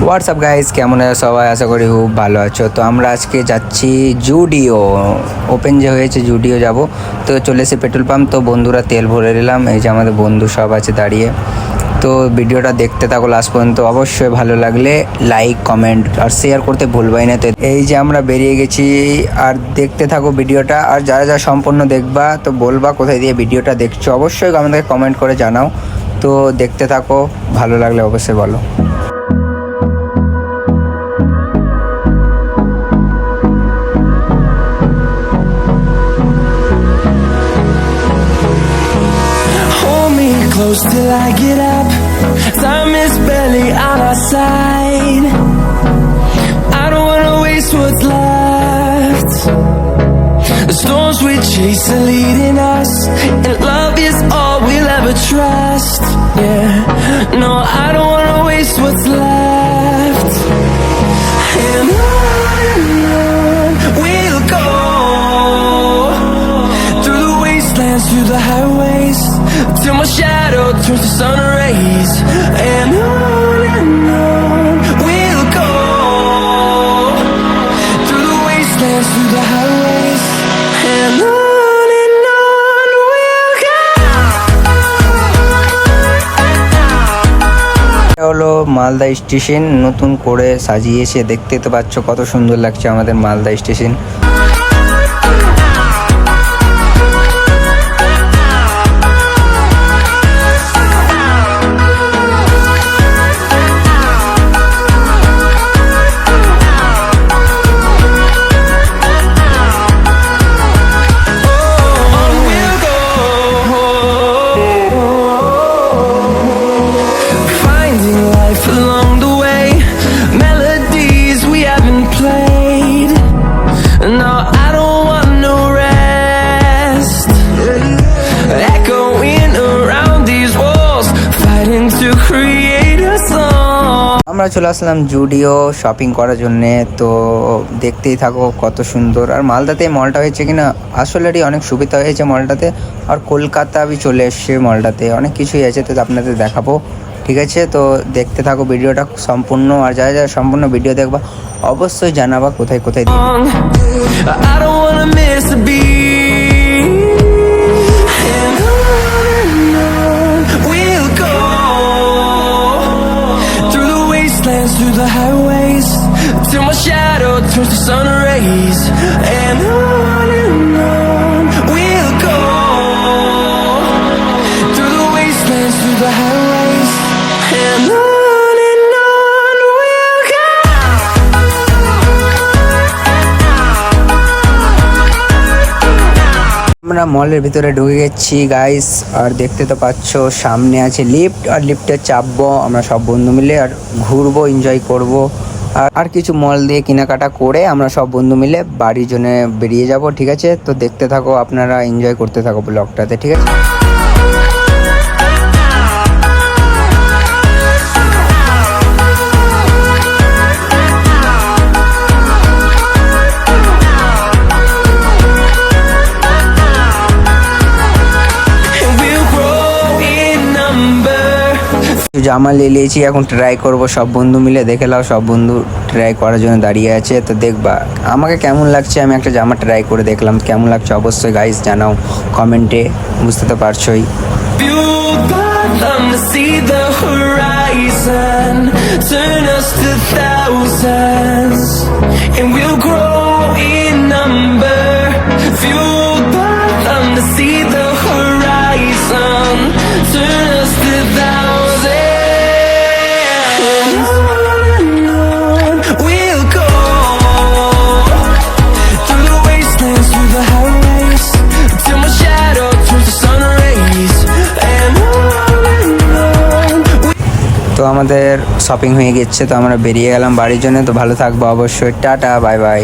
WhatsApp guys, কেমন আছো সবাই? আশা করি খুব ভালো আছো। তো আমরা আজকে যাচ্ছি জুডিও, ওপেন যে হয়েছে জুডিও যাব। তো চলে এসে পেট্রোল পাম্প, তো বন্ধুরা তেল ভরে নিলাম। এই যে আমাদের বন্ধু সব আছে দাঁড়িয়ে। তো ভিডিওটা দেখতে থাকো লাস্ট পর্যন্ত। অবশ্যই ভালো লাগলে লাইক, কমেন্ট আর শেয়ার করতে ভুলবাই না। তো এই যে আমরা বেরিয়ে গেছি, আর দেখতে থাকো ভিডিওটা। আর যারা যারা সম্পূর্ণ দেখবা তো বলবা কোথায় দিয়ে ভিডিওটা দেখছো, অবশ্যই আমাদেরকে কমেন্ট করে জানাও। তো দেখতে থাকো, ভালো লাগলে অবশ্যই বলো। Close till I get up. Time is barely on our side. I don't wanna waste what's left. The storms we chase are leading us, and love is all we'll ever trust. Yeah, no, I don't wanna waste what's left. And on we'll go, through the wastelands, through the highways, till my shadow turns to sun rays. And on we'll go, through the wastelands, through the highways. And on we'll go. এটা হলো Malda station, নতুন করে সাজিয়েছে। দেখতে তো পাচ্ছ কত সুন্দর লাগছে আমাদের মালদা স্টেশন। আমরা চলে আসলাম জুডিও শপিং করার জন্যে। তো দেখতেই থাকো কত সুন্দর। আর মালদাতে মলটা হয়েছে কিনা আসলেরই অনেক সুবিধা হয়েছে মলটাতে। আর কলকাতা আমি চলে এসছে মলটাতে, অনেক কিছুই আছে, তো আপনাদের দেখাবো। ঠিক আছে, তো দেখতে থাকো ভিডিওটা সম্পূর্ণ। আর যারা যারা সম্পূর্ণ ভিডিও দেখবা অবশ্যই জানাবা কোথায় কোথায় দিয়ে। Through the highways, till my shadow turns to sun rays. And on we'll go, through the wastelands, through the highways. And on we'll go. আমরা মলের ভিতরে ঢুকে গেছি গাইস। আর দেখতে তো পাচ্ছ সামনে আছে লিফট, আর লিফটে চাপবো আমরা সব বন্ধু মিলে, আর ঘুরবো, এনজয় করবো। আর কিছু মল দিয়ে কেনাকাটা করে আমরা সব বন্ধু মিলে বাড়ির জন্য বেরিয়ে যাব। ঠিক আছে, তো দেখতে থাকো, আপনারা এনজয় করতে থাকো ব্লগটাতে। ঠিক আছে, জামা নিয়েছি, এখন ট্রাই করব সব বন্ধু মিলে। দেখে নাও, সব বন্ধু ট্রাই করার জন্য দাঁড়িয়ে আছে। তো দেখবা আমাকে কেমন লাগছে। আমি একটা জামা ট্রাই করে দেখলাম, কেমন লাগছে অবশ্যই গাইস জানাও কমেন্টে, বুঝতে তো পারছোই। তো আমাদের শপিং হয়ে গেছে, তো আমরা বেরিয়ে গেলাম বাড়ির জন্য। তো ভালো থাকবো অবশ্যই, টাটা, বাই বাই।